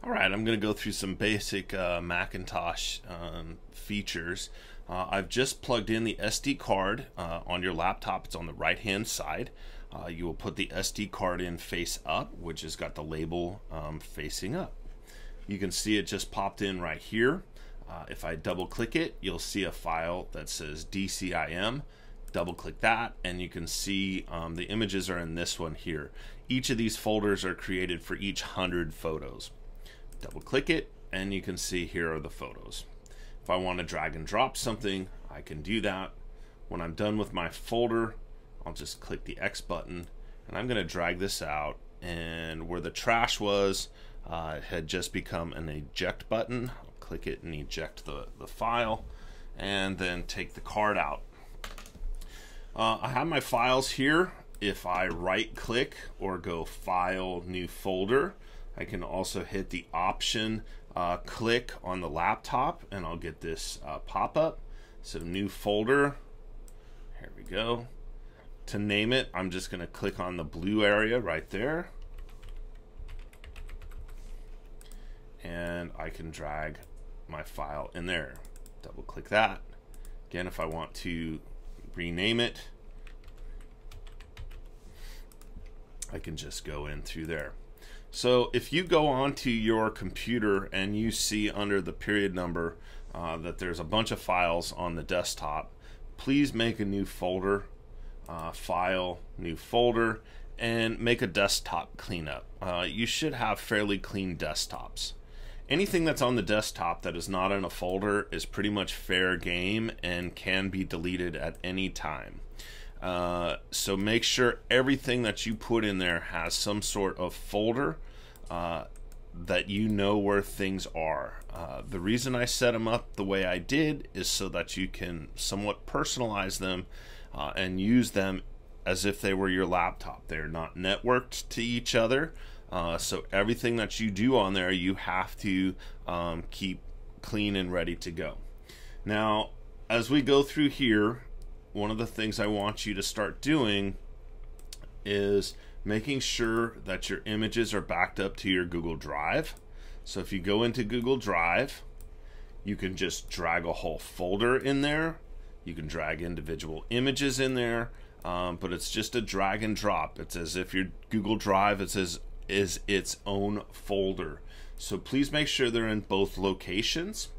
All right, I'm going to go through some basic Macintosh features. I've just plugged in the SD card on your laptop. It's on the right hand side. You will put the SD card in face up, which has got the label facing up. You can see it just popped in right here. If I double click it, you'll see a file that says DCIM. Double click that and you can see the images are in this one here. Each of these folders are created for each 100 photos. Double click it and you can see here are the photos. If I want to drag and drop something, I can do that. When I'm done with my folder, I'll just click the X button and I'm going to drag this out, and where the trash was it had just become an eject button. I'll click it and eject the file and then take the card out. I have my files here. If I right click or go File, New Folder, I can also hit the Option click on the laptop and I'll get this pop-up. So New Folder, here we go. To name it, I'm just going to click on the blue area right there. And I can drag my file in there. Double click that. Again, if I want to rename it, I can just go in through there. So if you go onto your computer and you see under the period number that there's a bunch of files on the desktop, please make a new folder, File, New Folder, and make a desktop cleanup. You should have fairly clean desktops. Anything that's on the desktop that is not in a folder is pretty much fair game and can be deleted at any time. So make sure everything that you put in there has some sort of folder that you know where things are. The reason I set them up the way I did is so that you can somewhat personalize them and use them as if they were your laptop. They're not networked to each other. So everything that you do on there, you have to keep clean and ready to go. Now, as we go through here, one of the things I want you to start doing is making sure that your images are backed up to your Google Drive. So if you go into Google Drive, you can just drag a whole folder in there. You can drag individual images in there, but it's just a drag and drop. It's as if your Google Drive is its own folder. So please make sure they're in both locations.